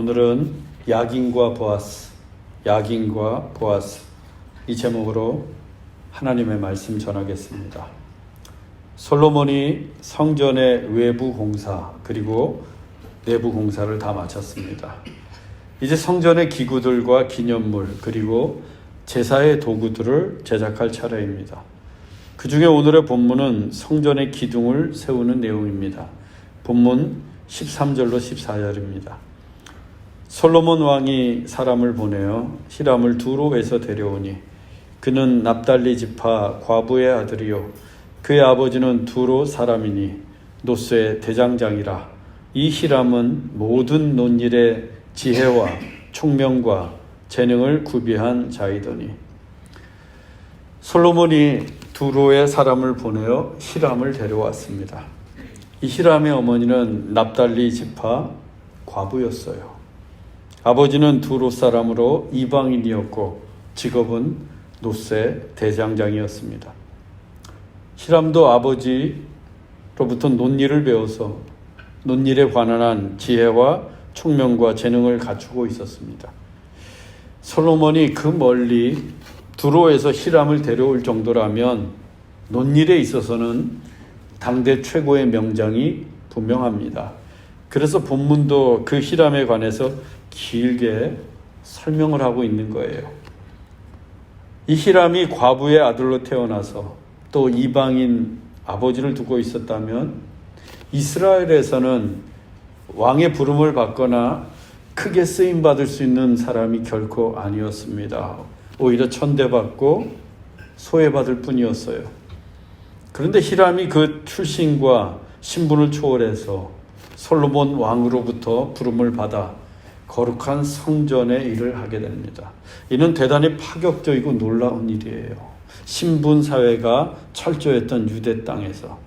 오늘은 야긴과 보아스 이 제목으로 하나님의 말씀 전하겠습니다. 솔로몬이 성전의 외부 공사 그리고 내부 공사를 다 마쳤습니다. 이제 성전의 기구들과 기념물 그리고 제사의 도구들을 제작할 차례입니다. 그 중에 오늘의 본문은 성전의 기둥을 세우는 내용입니다. 본문 13절로 14절입니다. 솔로몬 왕이 사람을 보내어 히람을 두로에서 데려오니 그는 납달리 지파 과부의 아들이요 그의 아버지는 두로 사람이니 노스의 대장장이라. 이 히람은 모든 논일의 지혜와 총명과 재능을 구비한 자이더니. 솔로몬이 두로의 사람을 보내어 히람을 데려왔습니다. 이 히람의 어머니는 납달리 지파 과부였어요. 아버지는 두로 사람으로 이방인이었고 직업은 노스의 대장장이었습니다. 히람도 아버지로부터 논일을 배워서 논일에 관한 지혜와 총명과 재능을 갖추고 있었습니다. 솔로몬이 그 멀리 두로에서 히람을 데려올 정도라면 논일에 있어서는 당대 최고의 명장이 분명합니다. 그래서 본문도 그 히람에 관해서 길게 설명을 하고 있는 거예요. 이 히람이 과부의 아들로 태어나서 또 이방인 아버지를 두고 있었다면 이스라엘에서는 왕의 부름을 받거나 크게 쓰임받을 수 있는 사람이 결코 아니었습니다. 오히려 천대받고 소외받을 뿐이었어요. 그런데 히람이 그 출신과 신분을 초월해서 솔로몬 왕으로부터 부름을 받아 거룩한 성전의 일을 하게 됩니다. 이는 대단히 파격적이고 놀라운 일이에요. 신분 사회가 철저했던 유대 땅에서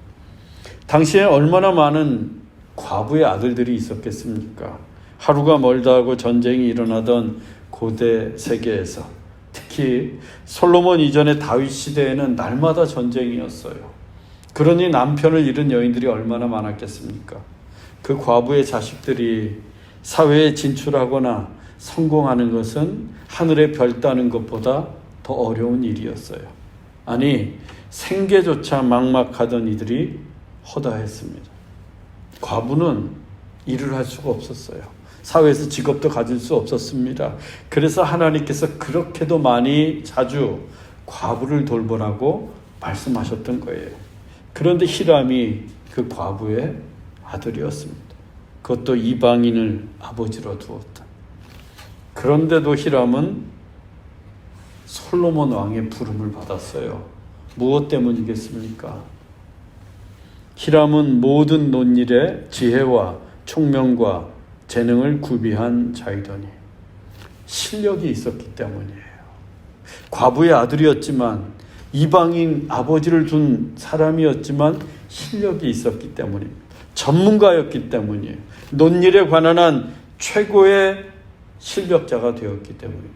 당시에 얼마나 많은 과부의 아들들이 있었겠습니까? 하루가 멀다 하고 전쟁이 일어나던 고대 세계에서 특히 솔로몬 이전의 다윗 시대에는 날마다 전쟁이었어요. 그러니 남편을 잃은 여인들이 얼마나 많았겠습니까? 그 과부의 자식들이 사회에 진출하거나 성공하는 것은 하늘의 별 따는 것보다 더 어려운 일이었어요. 아니, 생계조차 막막하던 이들이 허다했습니다. 과부는 일을 할 수가 없었어요. 사회에서 직업도 가질 수 없었습니다. 그래서 하나님께서 그렇게도 많이 자주 과부를 돌보라고 말씀하셨던 거예요. 그런데 히람이 그 과부의 아들이었습니다. 그것도 이방인을 아버지로 두었다. 그런데도 히람은 솔로몬 왕의 부름을 받았어요. 무엇 때문이겠습니까? 히람은 모든 논일의 지혜와 총명과 재능을 구비한 자이더니 실력이 있었기 때문이에요. 과부의 아들이었지만 이방인 아버지를 둔 사람이었지만 실력이 있었기 때문입니다. 전문가였기 때문이에요. 논일에 관한 한 최고의 실력자가 되었기 때문입니다.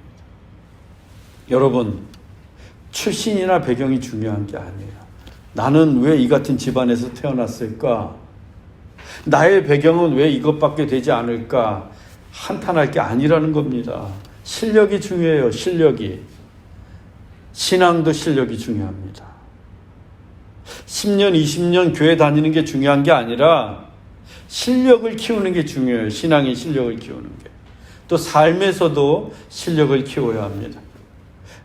여러분, 출신이나 배경이 중요한 게 아니에요. 나는 왜 이 같은 집안에서 태어났을까? 나의 배경은 왜 이것밖에 되지 않을까? 한탄할 게 아니라는 겁니다. 실력이 중요해요. 실력이. 신앙도 실력이 중요합니다. 10년, 20년 교회 다니는 게 중요한 게 아니라 실력을 키우는 게 중요해요. 신앙의 실력을 키우는 게. 또 삶에서도 실력을 키워야 합니다.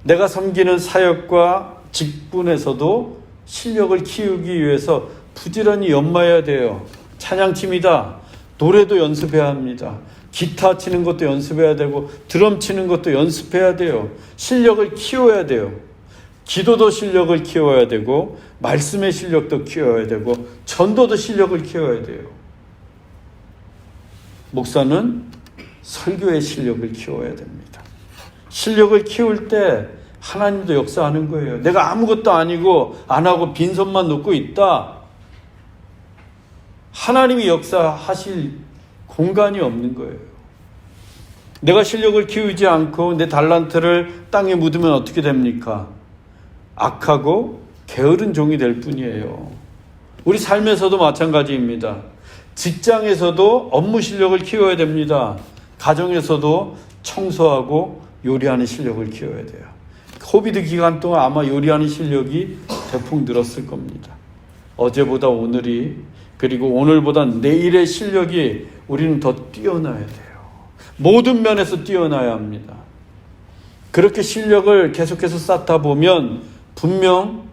내가 섬기는 사역과 직분에서도 실력을 키우기 위해서 부지런히 연마해야 돼요. 찬양팀이다. 노래도 연습해야 합니다. 기타 치는 것도 연습해야 되고 드럼 치는 것도 연습해야 돼요. 실력을 키워야 돼요. 기도도 실력을 키워야 되고 말씀의 실력도 키워야 되고 전도도 실력을 키워야 돼요. 목사는 설교의 실력을 키워야 됩니다. 실력을 키울 때 하나님도 역사하는 거예요. 내가 아무것도 아니고 안 하고 빈손만 놓고 있다. 하나님이 역사하실 공간이 없는 거예요. 내가 실력을 키우지 않고 내 달란트를 땅에 묻으면 어떻게 됩니까? 악하고 게으른 종이 될 뿐이에요. 우리 삶에서도 마찬가지입니다. 직장에서도 업무 실력을 키워야 됩니다. 가정에서도 청소하고 요리하는 실력을 키워야 돼요. 코비드 기간 동안 아마 요리하는 실력이 대폭 늘었을 겁니다. 어제보다 오늘이, 그리고 오늘보다 내일의 실력이 우리는 더 뛰어나야 돼요. 모든 면에서 뛰어나야 합니다. 그렇게 실력을 계속해서 쌓다 보면 분명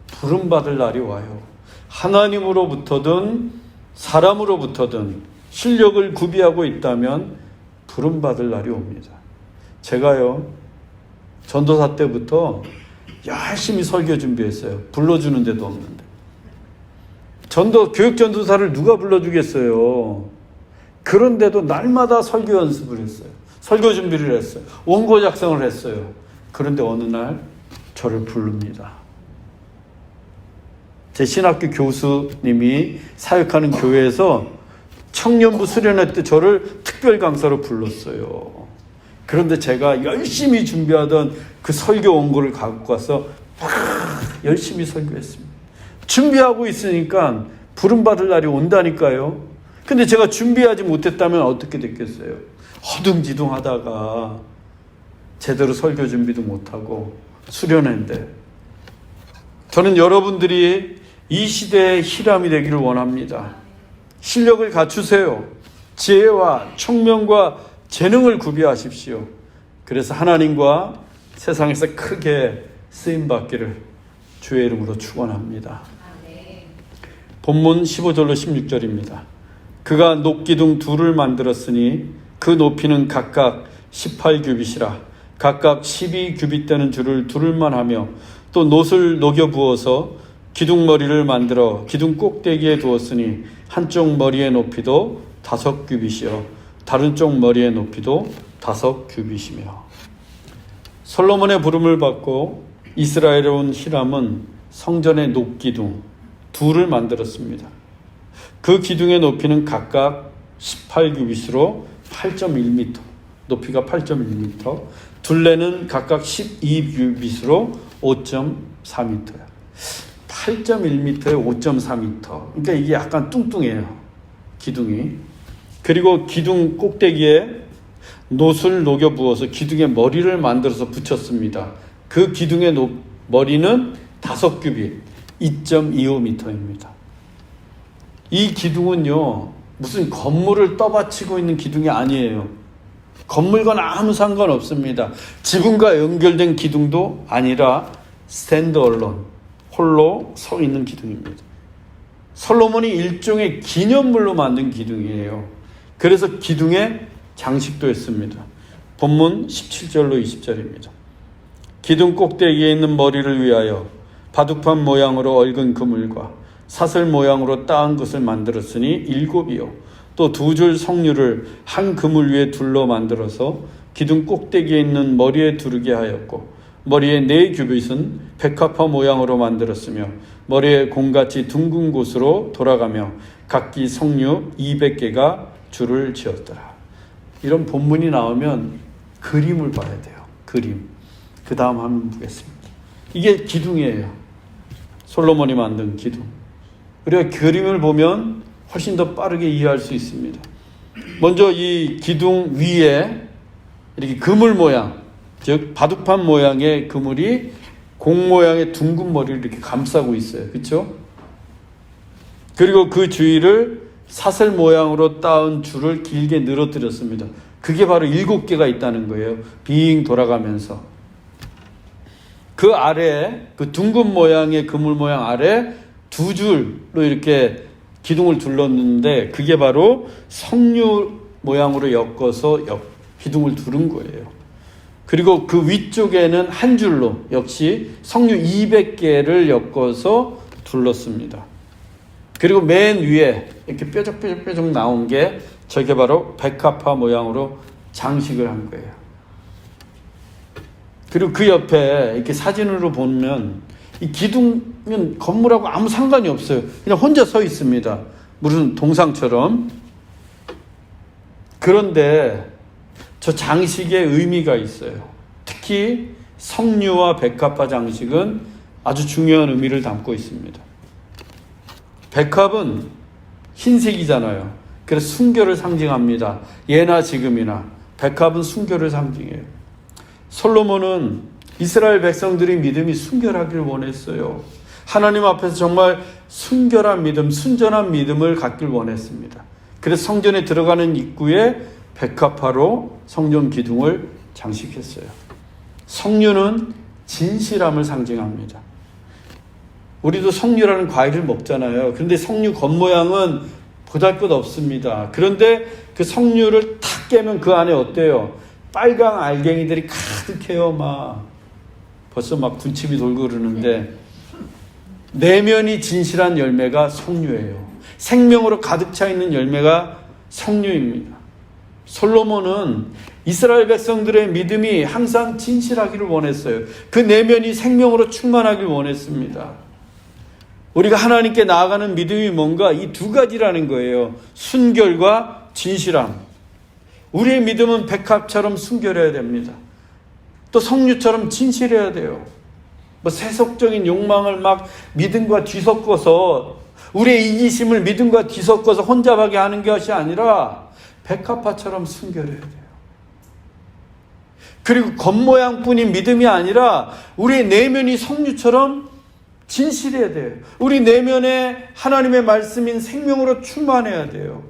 부름받을 날이 와요. 하나님으로부터든 사람으로부터든 실력을 구비하고 있다면 부름받을 날이 옵니다. 제가요, 전도사 때부터 열심히 설교 준비했어요. 불러주는 데도 없는데. 교육 전도사를 누가 불러주겠어요. 그런데도 날마다 설교 연습을 했어요. 설교 준비를 했어요. 원고 작성을 했어요. 그런데 어느 날 저를 부릅니다. 제 신학교 교수님이 사역하는 교회에서 청년부 수련회 때 저를 특별 강사로 불렀어요. 그런데 제가 열심히 준비하던 그 설교 원고를 갖고 와서 열심히 설교했습니다. 준비하고 있으니까 부름받을 날이 온다니까요. 근데 제가 준비하지 못했다면 어떻게 됐겠어요? 허둥지둥 하다가 제대로 설교 준비도 못하고 수련회인데, 저는 여러분들이 이 시대의 히람이 되기를 원합니다. 실력을 갖추세요. 지혜와 총명과 재능을 구비하십시오. 그래서 하나님과 세상에서 크게 쓰임받기를 주의 이름으로 축원합니다. 본문 15절로 16절입니다. 그가 녹기둥 둘을 만들었으니 그 높이는 각각 18규빗이라 각각 12규빗 되는 줄을 두를만 하며 또 놋을 녹여 부어서 기둥머리를 만들어 기둥 꼭대기에 두었으니 한쪽 머리의 높이도 5규빗이요 다른 쪽 머리의 높이도 5규빗이며. 솔로몬의 부름을 받고 이스라엘에 온 히람은 성전의 녹기둥 둘을 만들었습니다. 그 기둥의 높이는 각각 18규빗으로 8.1m, 높이가 8.1m, 둘레는 각각 12규빗으로 5.4m야. 8.1m에 5.4m. 그러니까 이게 약간 뚱뚱해요, 기둥이. 그리고 기둥 꼭대기에 놋을 녹여 부어서 기둥의 머리를 만들어서 붙였습니다. 그 기둥의 머리는 5규빗, 2.25m입니다. 이 기둥은요, 무슨 건물을 떠받치고 있는 기둥이 아니에요. 건물과는 아무 상관없습니다. 지붕과 연결된 기둥도 아니라 스탠드얼론, 홀로 서 있는 기둥입니다. 솔로몬이 일종의 기념물로 만든 기둥이에요. 그래서 기둥에 장식도 했습니다. 본문 17절로 20절입니다. 기둥 꼭대기에 있는 머리를 위하여 바둑판 모양으로 얽은 그물과 사슬 모양으로 따은 것을 만들었으니 7이요. 또 2줄 석류를 한 그물 위에 둘러 만들어서 기둥 꼭대기에 있는 머리에 두르게 하였고, 머리에 4규빗은 백합화 모양으로 만들었으며 머리에 공같이 둥근 곳으로 돌아가며 각기 석류 200개가 줄을 지었더라. 이런 본문이 나오면 그림을 봐야 돼요. 그림. 그 다음 한번 보겠습니다. 이게 기둥이에요. 솔로몬이 만든 기둥. 우리가 그림을 보면 훨씬 더 빠르게 이해할 수 있습니다. 먼저 이 기둥 위에 이렇게 그물 모양, 즉 바둑판 모양의 그물이 공 모양의 둥근 머리를 이렇게 감싸고 있어요. 그렇죠? 그리고 그 주위를 사슬 모양으로 따은 줄을 길게 늘어뜨렸습니다. 그게 바로 7개가 있다는 거예요. 빙 돌아가면서. 그 아래, 그 둥근 모양의 그물 모양 아래 2줄로 이렇게 기둥을 둘렀는데, 그게 바로 석류 모양으로 엮어서 기둥을 두른 거예요. 그리고 그 위쪽에는 한 줄로 역시 석류 200개를 엮어서 둘렀습니다. 그리고 맨 위에 이렇게 뾰족뾰족 나온 게 저게 바로 백합화 모양으로 장식을 한 거예요. 그리고 그 옆에 이렇게 사진으로 보면 이 기둥은 건물하고 아무 상관이 없어요. 그냥 혼자 서 있습니다. 무슨 동상처럼. 그런데 저 장식에 의미가 있어요. 특히 석류와 백합화 장식은 아주 중요한 의미를 담고 있습니다. 백합은 흰색이잖아요. 그래서 순결을 상징합니다. 예나 지금이나 백합은 순결을 상징해요. 솔로몬은 이스라엘 백성들의 믿음이 순결하기를 원했어요. 하나님 앞에서 정말 순결한 믿음, 순전한 믿음을 갖길 원했습니다. 그래서 성전에 들어가는 입구에 백합화로 성전 기둥을 장식했어요. 석류는 진실함을 상징합니다. 우리도 석류라는 과일을 먹잖아요. 그런데 석류 겉모양은 보잘것없습니다. 그런데 그 석류를 탁 깨면 그 안에 어때요? 빨강 알갱이들이 가득해요. 벌써 군침이 돌고 그러는데, 내면이 진실한 열매가 석류예요. 생명으로 가득 차 있는 열매가 석류입니다. 솔로몬은 이스라엘 백성들의 믿음이 항상 진실하기를 원했어요. 그 내면이 생명으로 충만하길 원했습니다. 우리가 하나님께 나아가는 믿음이 뭔가 이 두 가지라는 거예요. 순결과 진실함. 우리의 믿음은 백합처럼 순결해야 됩니다. 또 석류처럼 진실해야 돼요. 세속적인 욕망을 믿음과 뒤섞어서, 우리의 이기심을 믿음과 뒤섞어서 혼잡하게 하는 것이 아니라 백합화처럼 순결해야 돼요. 그리고 겉모양뿐인 믿음이 아니라 우리의 내면이 석류처럼 진실해야 돼요. 우리 내면에 하나님의 말씀인 생명으로 충만해야 돼요.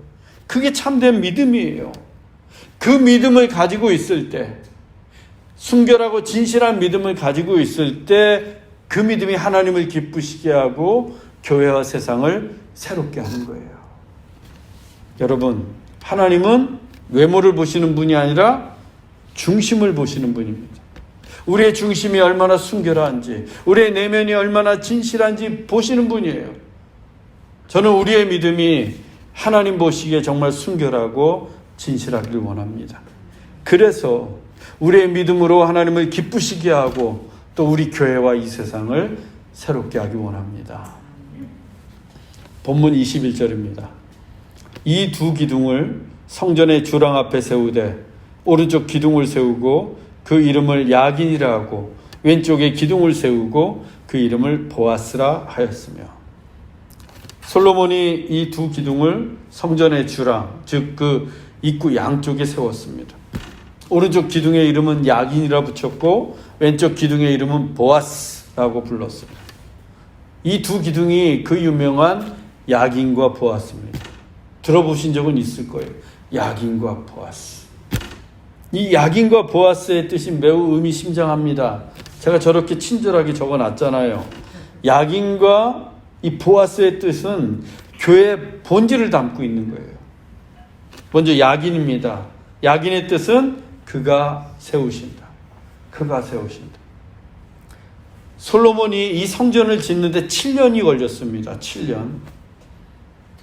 그게 참된 믿음이에요. 그 믿음을 가지고 있을 때, 순결하고 진실한 믿음을 가지고 있을 때 그 믿음이 하나님을 기쁘시게 하고 교회와 세상을 새롭게 하는 거예요. 여러분, 하나님은 외모를 보시는 분이 아니라 중심을 보시는 분입니다. 우리의 중심이 얼마나 순결한지, 우리의 내면이 얼마나 진실한지 보시는 분이에요. 저는 우리의 믿음이 하나님 보시기에 정말 순결하고 진실하기를 원합니다. 그래서 우리의 믿음으로 하나님을 기쁘시게 하고 또 우리 교회와 이 세상을 새롭게 하기 원합니다. 본문 21절입니다. 이 두 기둥을 성전의 주랑 앞에 세우되 오른쪽 기둥을 세우고 그 이름을 야긴이라 하고 왼쪽에 기둥을 세우고 그 이름을 보아스라 하였으며, 솔로몬이 이 두 기둥을 성전의 주랑, 즉 그 입구 양쪽에 세웠습니다. 오른쪽 기둥의 이름은 야긴이라 붙였고 왼쪽 기둥의 이름은 보아스라고 불렀습니다. 이 두 기둥이 그 유명한 야긴과 보아스입니다. 들어보신 적은 있을 거예요. 야긴과 보아스. 이 야긴과 보아스의 뜻이 매우 의미심장합니다. 제가 저렇게 친절하게 적어놨잖아요. 야긴과 이 보아스의 뜻은 교회의 본질을 담고 있는 거예요. 먼저 야긴입니다. 야긴의 뜻은 그가 세우신다. 그가 세우신다. 솔로몬이 이 성전을 짓는데 7년이 걸렸습니다. 7년.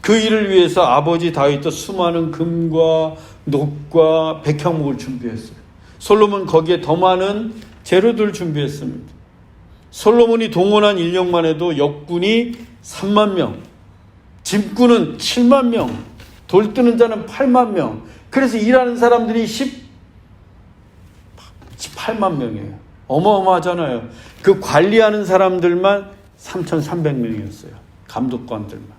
그 일을 위해서 아버지 다윗도 수많은 금과 녹과 백향목을 준비했어요. 솔로몬 거기에 더 많은 재료들을 준비했습니다. 솔로몬이 동원한 인력만 해도 역군이 3만 명, 짐꾼은 7만 명, 돌 뜨는 자는 8만 명. 그래서 일하는 사람들이 18만 명이에요. 어마어마하잖아요. 그 관리하는 사람들만 3,300명이었어요. 감독관들만.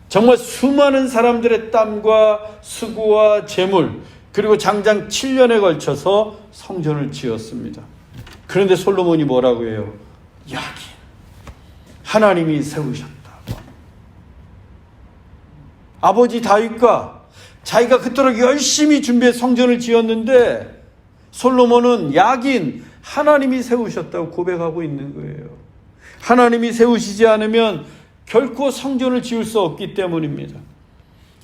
정말 수많은 사람들의 땀과 수고와 재물, 그리고 장장 7년에 걸쳐서 성전을 지었습니다. 그런데 솔로몬이 뭐라고 해요? 야긴, 하나님이 세우셨다고. 아버지 다윗과 자기가 그토록 열심히 준비해 성전을 지었는데 솔로몬은 야긴, 하나님이 세우셨다고 고백하고 있는 거예요. 하나님이 세우시지 않으면 결코 성전을 지을 수 없기 때문입니다.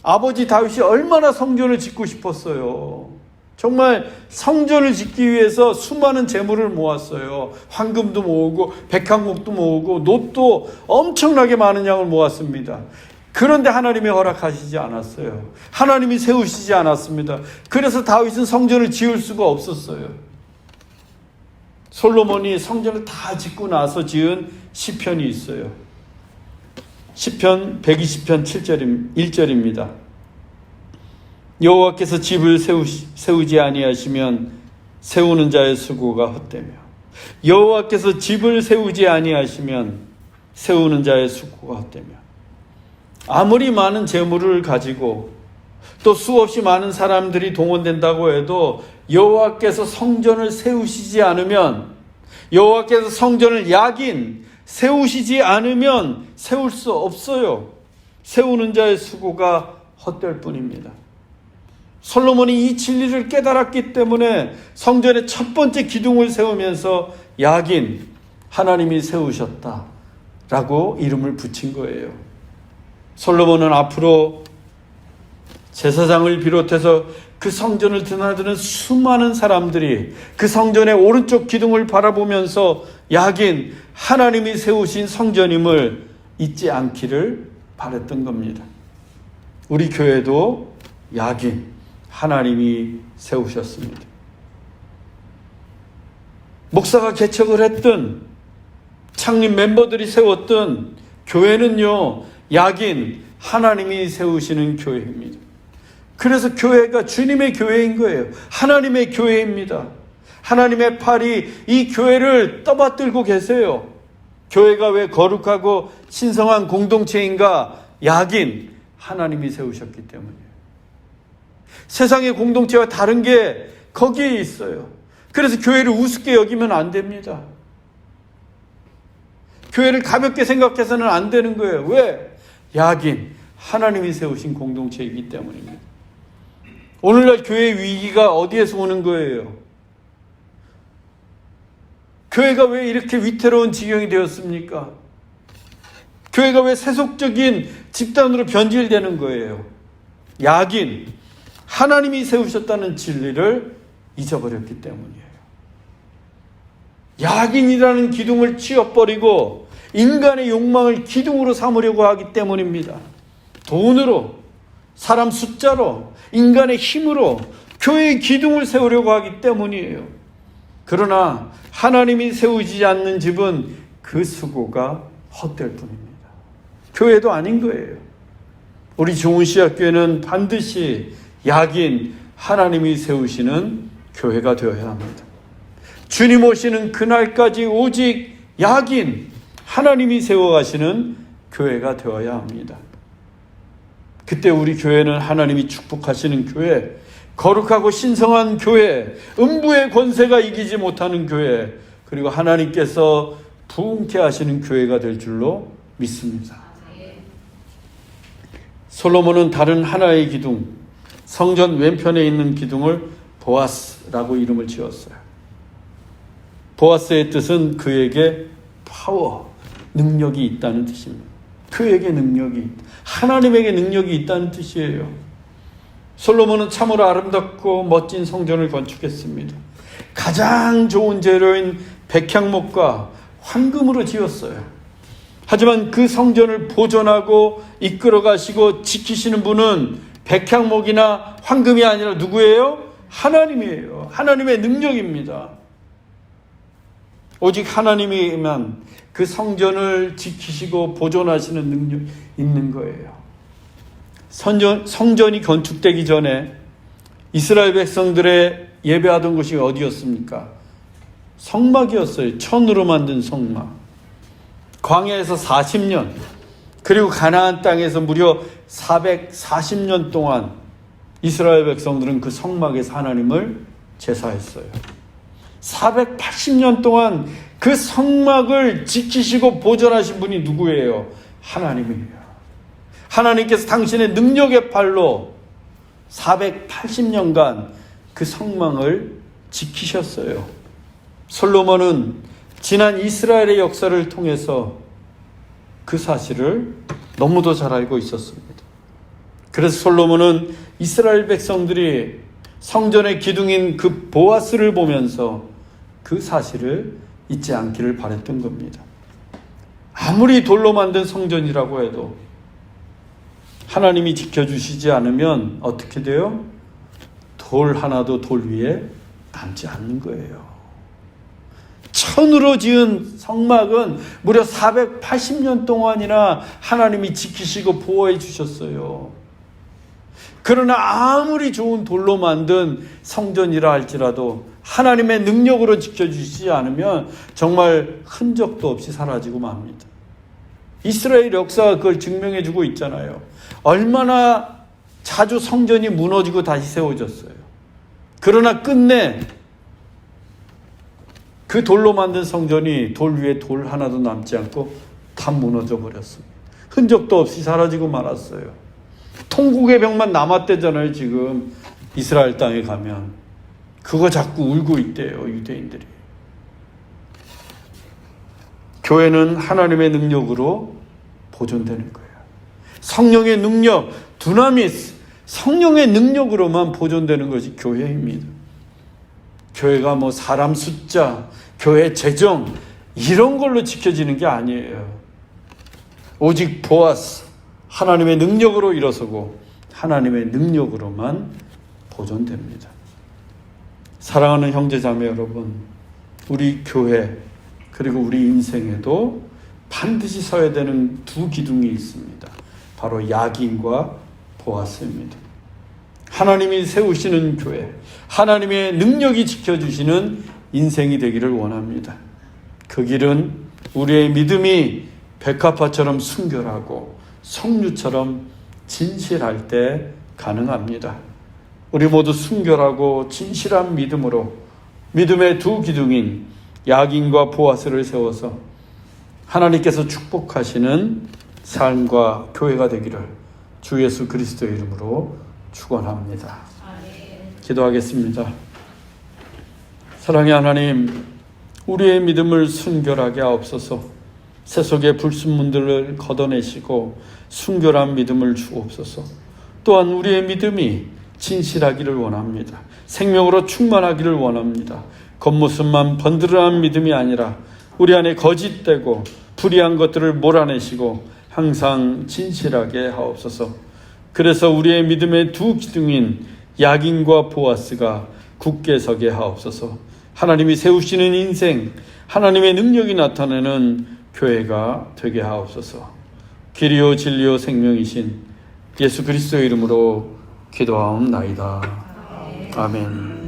아버지 다윗이 얼마나 성전을 짓고 싶었어요. 정말 성전을 짓기 위해서 수많은 재물을 모았어요. 황금도 모으고 백향목도 모으고 놋도 엄청나게 많은 양을 모았습니다. 그런데 하나님이 허락하시지 않았어요. 하나님이 세우시지 않았습니다. 그래서 다윗은 성전을 지을 수가 없었어요. 솔로몬이 성전을 다 짓고 나서 지은 시편이 있어요. 시편 120편 1절입니다. 여호와께서 집을 세우지 아니하시면 세우는 자의 수고가 헛되며 여호와께서 집을 세우지 아니하시면 세우는 자의 수고가 헛되며, 아무리 많은 재물을 가지고 또 수없이 많은 사람들이 동원된다고 해도 여호와께서 성전을 세우시지 않으면, 여호와께서 성전을 야긴 세우시지 않으면 세울 수 없어요. 세우는 자의 수고가 헛될 뿐입니다. 솔로몬이 이 진리를 깨달았기 때문에 성전의 첫 번째 기둥을 세우면서 야긴, 하나님이 세우셨다라고 이름을 붙인 거예요. 솔로몬은 앞으로 제사장을 비롯해서 그 성전을 드나드는 수많은 사람들이 그 성전의 오른쪽 기둥을 바라보면서 야긴, 하나님이 세우신 성전임을 잊지 않기를 바랬던 겁니다. 우리 교회도 야긴, 하나님이 세우셨습니다. 목사가 개척을 했던, 창립 멤버들이 세웠던 교회는요, 야긴, 하나님이 세우시는 교회입니다. 그래서 교회가 주님의 교회인 거예요. 하나님의 교회입니다. 하나님의 팔이 이 교회를 떠받들고 계세요. 교회가 왜 거룩하고 신성한 공동체인가? 야긴, 하나님이 세우셨기 때문이에요. 세상의 공동체와 다른 게 거기에 있어요. 그래서 교회를 우습게 여기면 안 됩니다. 교회를 가볍게 생각해서는 안 되는 거예요. 왜? 야긴, 하나님이 세우신 공동체이기 때문입니다. 오늘날 교회의 위기가 어디에서 오는 거예요? 교회가 왜 이렇게 위태로운 지경이 되었습니까? 교회가 왜 세속적인 집단으로 변질되는 거예요? 야긴, 하나님이 세우셨다는 진리를 잊어버렸기 때문이에요. 야긴이라는 기둥을 치워버리고 인간의 욕망을 기둥으로 삼으려고 하기 때문입니다. 돈으로, 사람 숫자로, 인간의 힘으로 교회의 기둥을 세우려고 하기 때문이에요. 그러나 하나님이 세우지 않는 집은 그 수고가 헛될 뿐입니다. 교회도 아닌 거예요. 우리 좋은시학교회는 반드시 야긴, 하나님이 세우시는 교회가 되어야 합니다. 주님 오시는 그날까지 오직 야긴, 하나님이 세워가시는 교회가 되어야 합니다. 그때 우리 교회는 하나님이 축복하시는 교회, 거룩하고 신성한 교회, 음부의 권세가 이기지 못하는 교회, 그리고 하나님께서 부흥케 하시는 교회가 될 줄로 믿습니다. 솔로몬은 다른 하나의 기둥, 성전 왼편에 있는 기둥을 보아스라고 이름을 지었어요. 보아스의 뜻은 그에게 파워, 능력이 있다는 뜻입니다. 그에게 능력이 있다. 하나님에게 능력이 있다는 뜻이에요. 솔로몬은 참으로 아름답고 멋진 성전을 건축했습니다. 가장 좋은 재료인 백향목과 황금으로 지었어요. 하지만 그 성전을 보존하고 이끌어 가시고 지키시는 분은 백향목이나 황금이 아니라 누구예요? 하나님이에요. 하나님의 능력입니다. 오직 하나님이만 그 성전을 지키시고 보존하시는 능력이 있는 거예요. 성전이 건축되기 전에 이스라엘 백성들의 예배하던 곳이 어디였습니까? 성막이었어요. 천으로 만든 성막. 광야에서 40년, 그리고 가나안 땅에서 무려 440년 동안 이스라엘 백성들은 그 성막에서 하나님을 제사했어요. 480년 동안 그 성막을 지키시고 보존하신 분이 누구예요? 하나님이에요. 하나님께서 당신의 능력의 팔로 480년간 그 성막을 지키셨어요. 솔로몬은 지난 이스라엘의 역사를 통해서 그 사실을 너무도 잘 알고 있었습니다. 그래서 솔로몬은 이스라엘 백성들이 성전의 기둥인 그 보아스를 보면서 그 사실을 잊지 않기를 바랬던 겁니다. 아무리 돌로 만든 성전이라고 해도 하나님이 지켜주시지 않으면 어떻게 돼요? 돌 하나도 돌 위에 남지 않는 거예요. 천으로 지은 성막은 무려 480년 동안이나 하나님이 지키시고 보호해 주셨어요. 그러나 아무리 좋은 돌로 만든 성전이라 할지라도 하나님의 능력으로 지켜주시지 않으면 정말 흔적도 없이 사라지고 맙니다. 이스라엘 역사가 그걸 증명해 주고 있잖아요. 얼마나 자주 성전이 무너지고 다시 세워졌어요. 그러나 끝내 그 돌로 만든 성전이 돌 위에 돌 하나도 남지 않고 다 무너져 버렸습니다. 흔적도 없이 사라지고 말았어요. 통곡의 병만 남았대잖아요. 지금 이스라엘 땅에 가면 그거 자꾸 울고 있대요, 유대인들이. 교회는 하나님의 능력으로 보존되는 거예요. 성령의 능력, 두나미스, 성령의 능력으로만 보존되는 것이 교회입니다. 교회가 뭐 사람 숫자, 교회 재정 이런 걸로 지켜지는 게 아니에요. 오직 보아스, 하나님의 능력으로 일어서고 하나님의 능력으로만 보존됩니다. 사랑하는 형제자매 여러분, 우리 교회 그리고 우리 인생에도 반드시 서야 되는 두 기둥이 있습니다. 바로 야긴과 보아스입니다. 하나님이 세우시는 교회, 하나님의 능력이 지켜주시는 인생이 되기를 원합니다. 그 길은 우리의 믿음이 백합화처럼 순결하고 석류처럼 진실할 때 가능합니다. 우리 모두 순결하고 진실한 믿음으로 믿음의 두 기둥인 야긴과 보아스를 세워서 하나님께서 축복하시는 삶과 교회가 되기를 주 예수 그리스도의 이름으로 축원합니다. 기도하겠습니다. 사랑의 하나님, 우리의 믿음을 순결하게 하옵소서. 세속의 불순물들을 걷어내시고 순결한 믿음을 주옵소서. 또한 우리의 믿음이 진실하기를 원합니다. 생명으로 충만하기를 원합니다. 겉모습만 번드러한 믿음이 아니라 우리 안에 거짓되고 불의한 것들을 몰아내시고 항상 진실하게 하옵소서. 그래서 우리의 믿음의 두 기둥인 야긴과 보아스가 굳게 서게 하옵소서. 하나님이 세우시는 인생, 하나님의 능력이 나타내는 교회가 되게 하옵소서. 길이요 진리요 생명이신 예수 그리스도의 이름으로 기도하옵나이다. 아멘.